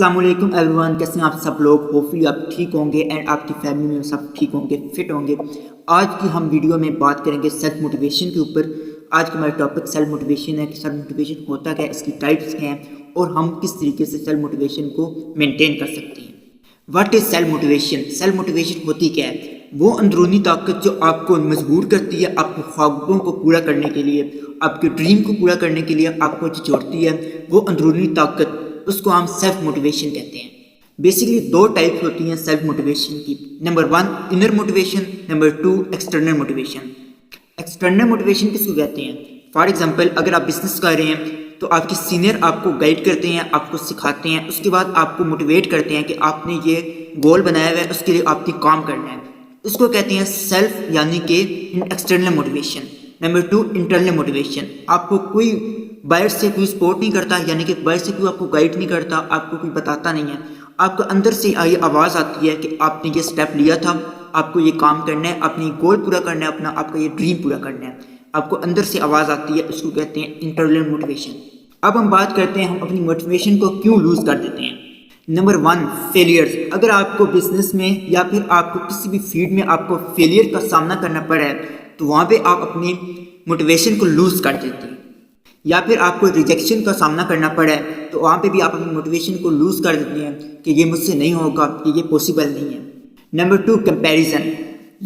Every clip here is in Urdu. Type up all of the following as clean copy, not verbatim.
السلام علیکم ایوریون، کیسے ہیں آپ سب لوگ؟ ہوپفلی آپ ٹھیک ہوں گے اینڈ آپ کی فیملی میں سب ٹھیک ہوں گے، فٹ ہوں گے۔ آج کی ہم ویڈیو میں بات کریں گے سیلف موٹیویشن کے اوپر۔ آج کا ہمارا ٹاپک سیلف موٹیویشن ہے کہ سیلف موٹیویشن ہوتا کیا ہے، اس کی ٹائپس کیا ہیں اور ہم کس طریقے سے سیلف موٹیویشن کو مینٹین کر سکتے ہیں۔ What is self motivation? Self motivation ہوتی کیا ہے؟ وہ اندرونی طاقت جو آپ کو مجبور کرتی ہے آپ کے خوابوں کو پورا کرنے کے لیے، آپ کے ڈریم کو پورا کرنے کے لیے آپ کو جوڑتی ہے، وہ اندرونی طاقت، اس کو ہم سیلف موٹیویشن کہتے ہیں۔ بیسیکلی دو ٹائپس ہوتی ہیں سیلف موٹیویشن کی۔ Number 1 inner motivation, number 2 external motivation. External motivation کس کو کہتے ہیں؟ فار ایگزامپل اگر آپ بزنس کر رہے ہیں تو آپ کے سینئر آپ کو گائیڈ کرتے ہیں، آپ کو سکھاتے ہیں، اس کے بعد آپ کو موٹیویٹ کرتے ہیں کہ آپ نے یہ گول بنایا ہوا ہے، اس کے لیے آپ نے کام کرنا ہے، اس کو کہتے ہیں سیلف یعنی کہ external motivation. Number 2 internal motivation. آپ کو کوئی باہر سے کوئی سپورٹ نہیں کرتا، یعنی کہ باہر سے کوئی آپ کو گائیڈ نہیں کرتا، آپ کو کوئی بتاتا نہیں ہے، آپ کو اندر سے یہ آواز آتی ہے کہ آپ نے یہ سٹیپ لیا تھا، آپ کو یہ کام کرنا ہے، آپ نے یہ گول پورا کرنا ہے اپنا، آپ کا یہ ڈریم پورا کرنا ہے، آپ کو اندر سے آواز آتی ہے، اس کو کہتے ہیں انٹرنل موٹیویشن۔ اب ہم بات کرتے ہیں ہم اپنی موٹیویشن کو کیوں لوز کر دیتے ہیں۔ Number 1 failures. اگر آپ کو بزنس میں یا پھر آپ کو کسی بھی فیلڈ میں آپ کو فیلیئر کا سامنا کرنا پڑا ہے تو وہاں پہ آپ اپنی موٹیویشن کو لوز کر دیتے ہیں، یا پھر آپ کو ریجیکشن کا سامنا کرنا پڑا ہے تو وہاں پہ بھی آپ اپنی موٹیویشن کو لوز کر دیتے ہیں کہ یہ مجھ سے نہیں ہوگا، کہ یہ پاسبل نہیں ہے۔ Number 2 comparison.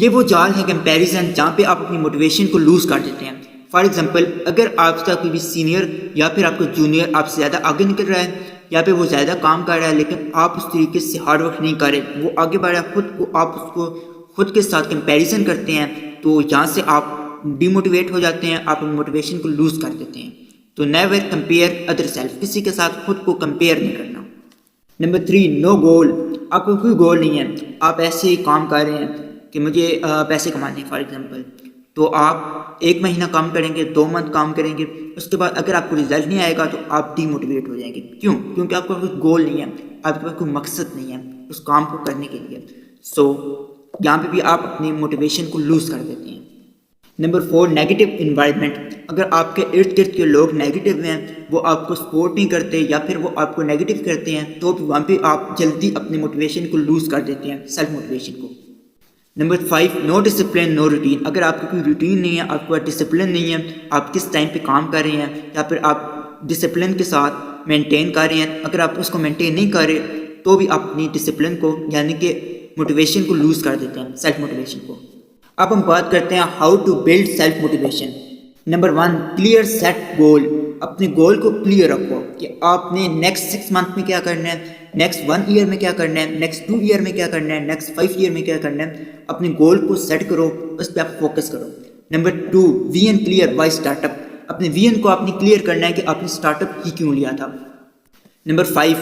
یہ وہ جال ہے کمپیریزن جہاں پہ آپ اپنی موٹیویشن کو لوز کر دیتے ہیں۔ فار ایگزامپل اگر آپ کا کوئی بھی سینئر یا پھر آپ کا جونیئر آپ سے زیادہ آگے نکل رہا ہے یا پھر وہ زیادہ کام کر رہا ہے لیکن آپ اس طریقے سے ہارڈ ورک نہیں کر رہے، وہ آگے بڑھ رہا ہے، آپ اس کو خود کے ساتھ کمپیریزن کرتے ہیں تو یہاں سے آپ ڈی موٹیویٹ ہو جاتے ہیں، آپ اپنی موٹیویشن کو لوز کر دیتے ہیں۔ تو نیور کمپیئر ادر سیلف، کسی کے ساتھ خود کو کمپیئر نہیں کرنا۔ نمبر 3 نو گول۔ آپ کو کوئی گول نہیں ہے، آپ ایسے ہی کام کر رہے ہیں کہ مجھے پیسے کمانے ہیں فار ایگزامپل، تو آپ 1 مہینہ کام کریں گے، 2 منتھ کام کریں گے، اس کے بعد اگر آپ کو رزلٹ نہیں آئے گا تو آپ ڈی موٹیویٹ ہو جائیں گے۔ کیوں؟ کیونکہ آپ کا کوئی گول نہیں ہے، آپ کے پاس کوئی مقصد نہیں ہے اس کام کو کرنے کے لیے۔ یہاں پہ بھی آپ اپنی موٹیویشن کو لوز کر دیتے ہیں۔ Number 4 negative environment. اگر آپ کے ارد گرد کے لوگ نیگیٹو ہیں، وہ آپ کو سپورٹ نہیں کرتے یا پھر وہ آپ کو نیگیٹو کرتے ہیں تو وہاں پہ آپ جلدی اپنی موٹیویشن کو لوز کر دیتے ہیں، سیلف موٹیویشن کو۔ نمبر 5 نو ڈسپلن نو روٹین۔ اگر آپ کی کوئی روٹین نہیں ہے، آپ کے پاس ڈسپلن نہیں ہے، آپ کس ٹائم پہ کام کر رہے ہیں یا پھر آپ ڈسپلن کے ساتھ مینٹین کر رہے ہیں، اگر آپ اس کو مینٹین نہیں کر رہے تو بھی آپ اپنی ڈسپلن کو یعنی کہ موٹیویشن کو لوز کر دیتے ہیں، سیلف موٹیویشن کو۔ اب ہم بات کرتے ہیں how to build self motivation. Number 1 clear set goal. اپنے گول کو کلیئر رکھو کہ آپ نے نیکسٹ 6 منتھ میں کیا کرنا ہے، نیکسٹ 1 ایئر میں کیا کرنا ہے، نیکسٹ 2 ایئر میں کیا کرنا ہے، نیکسٹ 5 ایئر میں کیا کرنا ہے۔ اپنے گول کو سیٹ کرو، اس پہ آپ فوکس کرو۔ Number 2 vision clear why start up. اپنے ویژن کو آپ نے کلیئر کرنا ہے کہ آپ نے اسٹارٹ اپ ہی کیوں لیا تھا۔ Number 5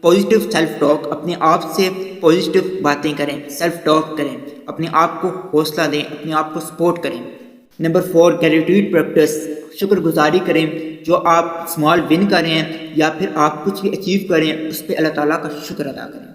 positive self talk. اپنے آپ سے پازیٹیو باتیں کریں، سیلف ٹاک کریں، اپنے آپ کو حوصلہ دیں، اپنے آپ کو سپورٹ کریں۔ Number 4 gratitude practice. شکر گزاری کریں، جو آپ اسمال ون کر رہے ہیں یا پھر آپ کچھ بھی اچیو کریں اس پہ اللہ تعالیٰ کا شکر ادا کریں۔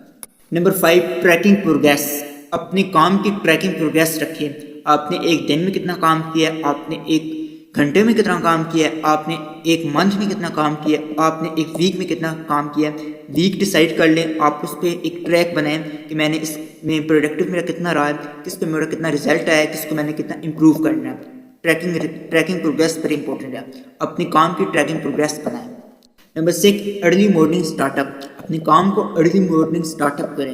Number 5 tracking progress. اپنے کام کی ٹریکنگ پروگریس رکھیں، آپ نے ایک دن میں کتنا کام کیا ہے، آپ نے 1 گھنٹے میں کتنا کام کیا ہے، آپ نے 1 منتھ میں کتنا کام کیا ہے، آپ نے 1 ویک میں کتنا کام کیا ہے۔ ویک ڈیسائیڈ کر لیں، آپ اس پہ ایک ٹریک بنائیں کہ میں نے اس میں پروڈکٹیو میرا کتنا رہا ہے، کس پہ میرا کتنا رزلٹ آیا ہے، کس کو میں نے کتنا امپروو کرنا ہے۔ ٹریکنگ پروگریس پر امپورٹنٹ ہے، اپنی کام کی ٹریکنگ پروگریس بنائیں۔ Number 6 early morning start up. اپنے کام کو ارلی مارننگ اسٹارٹ اپ کریں،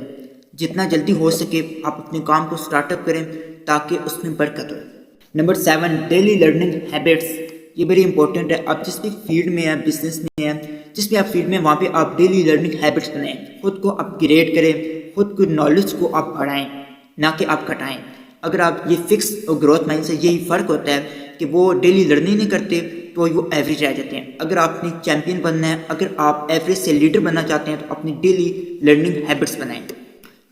جتنا جلدی ہو سکے آپ اپنے کام کو اسٹارٹ اپ کریں تاکہ اس میں برکت ہو۔ Number 7 daily learning habits. یہ بڑی امپورٹنٹ ہے، آپ جس بھی فیلڈ میں ہیں، بزنس میں ہیں، جس بھی آپ فیلڈ میں وہاں پہ آپ ڈیلی لرننگ ہیبٹس بنائیں، خود کو اپ گریڈ کریں، خود کو نالج کو آپ بڑھائیں نہ کہ آپ گھٹائیں۔ اگر آپ یہ فکس اور گروتھ مائنڈ سے یہی فرق ہوتا ہے کہ وہ ڈیلی لرننگ نہیں کرتے تو وہ ایوریج رہ جاتے ہیں۔ اگر آپ نے چیمپئن بننا ہے، اگر آپ ایوریج سے لیڈر بننا چاہتے ہیں تو اپنی ڈیلی لرننگ ہیبٹس بنائیں۔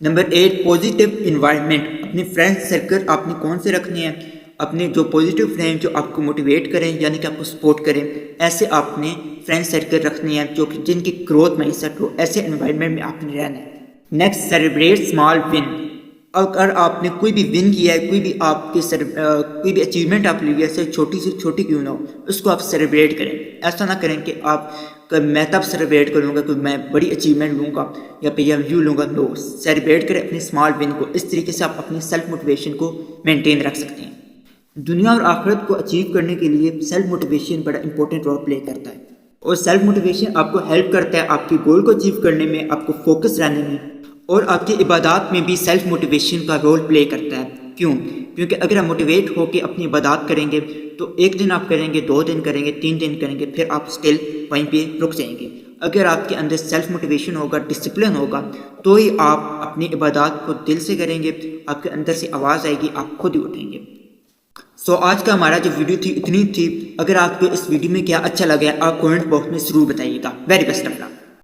Number 8 positive environment. اپنے فرینڈ سرکل آپ نے کون سے رکھنے ہیں، اپنے جو پازیٹیو فرینڈ جو آپ کو موٹیویٹ کریں یعنی کہ آپ کو سپورٹ کریں، ایسے آپ نے فرینڈ سرکل رکھنے ہیں جو کہ جن کی گروتھ مائنڈ سیٹ ہو، ایسے انوائرمنٹ میں آپ نے رہنا ہے۔ Next celebrate small one. اگر آپ نے کوئی بھی ون کیا ہے، کوئی بھی آپ کے کوئی بھی اچیومنٹ آپ لی ہے، چھوٹی سے چھوٹی کیوں نہ ہو، اس کو آپ سیلیبریٹ کریں۔ ایسا نہ کریں کہ آپ کہ میں تب سیلیبریٹ کروں گا کہ میں بڑی اچیومنٹ لوں گا یا پھر یو لوں گا. نو، سیلیبریٹ کریں اپنی اسمال ون کو. اس طریقے سے آپ اپنی سیلف موٹیویشن کو مینٹین رکھ سکتے ہیں. دنیا اور آخرت کو اچیو کرنے کے لیے سیلف موٹیویشن بڑا امپورٹنٹ رول پلے کرتا ہے، اور سیلف موٹیویشن آپ کو ہیلپ کرتا ہے آپ کی گول کو اچیو کرنے میں، آپ کو فوکس رہنے میں، اور آپ کی عبادات میں بھی سیلف موٹیویشن کا رول پلے کرتا ہے. کیوں؟ کیونکہ اگر آپ موٹیویٹ ہو کے اپنی عبادات کریں گے تو ایک دن آپ کریں گے، 2 دن کریں گے، 3 دن کریں گے، پھر آپ سٹل وہیں پہ رک جائیں گے. اگر آپ کے اندر سیلف موٹیویشن ہوگا، ڈسپلن ہوگا، تو ہی آپ اپنی عبادات کو دل سے کریں گے. آپ کے اندر سے آواز آئے گی، آپ خود ہی اٹھیں گے. آج کا ہمارا جو ویڈیو تھی اتنی تھی. اگر آپ کو اس ویڈیو میں کیا اچھا لگا آپ کمنٹ باکس میں ضرور بتائیے گا. Very best of look.